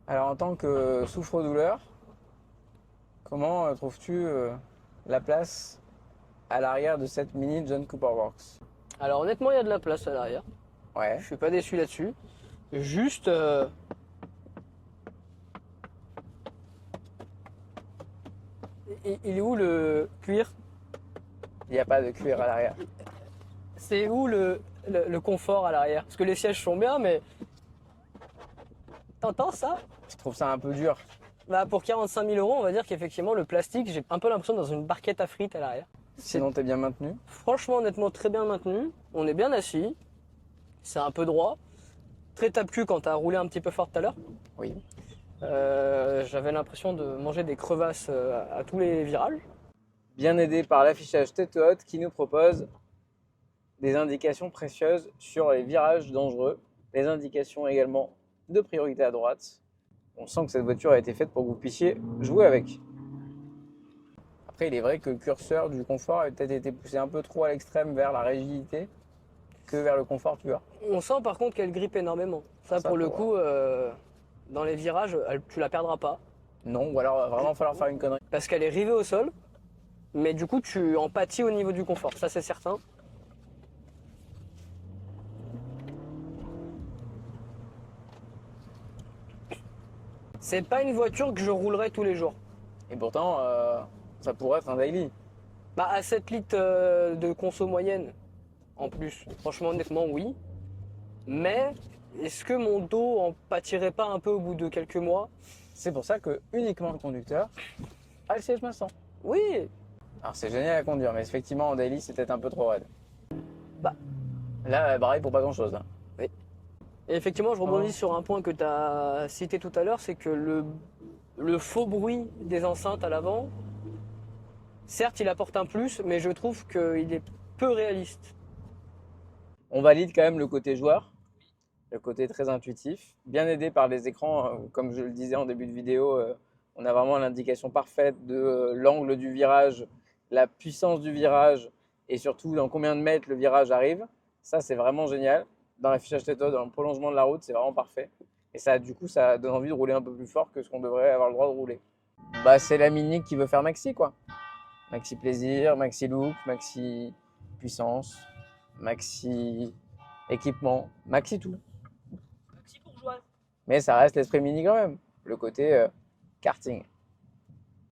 Alors en tant que souffre-douleur, comment trouves-tu la place à l'arrière de cette mini John Cooper Works? Alors honnêtement, il y a de la place à l'arrière. Ouais. Je suis pas déçu là-dessus. Juste, il est où le cuir? Il n'y a pas de cuir à l'arrière. C'est où le confort à l'arrière? Parce que les sièges sont bien, mais t'entends ça? Je trouve ça un peu dur. Bah, pour 45 000 euros, on va dire qu'effectivement, le plastique, j'ai un peu l'impression d'être dans une barquette à frites à l'arrière. C'est Sinon, t'es bien maintenu. franchement, honnêtement, très bien maintenu. On est bien assis. C'est un peu droit. Très tape-cul quand t'as roulé un petit peu fort tout à l'heure. Oui. J'avais l'impression de manger des crevasses à tous les virages. Bien aidé par l'affichage tête haute qui nous propose des indications précieuses sur les virages dangereux, les indications également de priorité à droite. On sent que cette voiture a été faite pour que vous puissiez jouer avec. Après, il est vrai que le curseur du confort a peut-être été poussé un peu trop à l'extrême vers la rigidité que vers le confort pur. On sent par contre qu'elle grippe énormément. Ça, Ça, pour le pour coup, dans les virages, tu la perdras pas. Non, ou alors il va vraiment falloir faire une connerie. Parce qu'elle est rivée au sol. Mais du coup, tu en pâtis au niveau du confort. Ça, c'est certain. C'est pas une voiture que je roulerais tous les jours. Et pourtant, ça pourrait être un daily. Bah, à 7 litres de conso moyenne, en plus, franchement, honnêtement, oui. Mais est-ce que mon dos en pâtirait pas un peu au bout de quelques mois? C'est pour ça que uniquement le conducteur a le siège maçon. Oui. Alors c'est génial à conduire, mais effectivement en daily c'est peut-être un peu trop raide. Bah, Là, pareil pour pas grand-chose. Hein. oui. Et effectivement, je rebondis sur un point que tu as cité tout à l'heure, c'est que le faux bruit des enceintes à l'avant, certes, il apporte un plus, mais je trouve qu'il est peu réaliste. On valide quand même le côté joueur, le côté très intuitif, bien aidé par les écrans, comme je le disais en début de vidéo, on a vraiment l'indication parfaite de l'angle du virage, la puissance du virage et surtout dans combien de mètres le virage arrive. Ça c'est vraiment génial. Dans l'affichage tête-haute, dans le prolongement de la route, c'est vraiment parfait. Et ça, du coup, ça donne envie de rouler un peu plus fort que ce qu'on devrait avoir le droit de rouler. Bah, c'est la Mini qui veut faire maxi, quoi. Maxi plaisir, maxi look, maxi puissance, maxi équipement, maxi tout. Maxi bourgeoise. Mais ça reste l'esprit Mini quand même, le côté karting.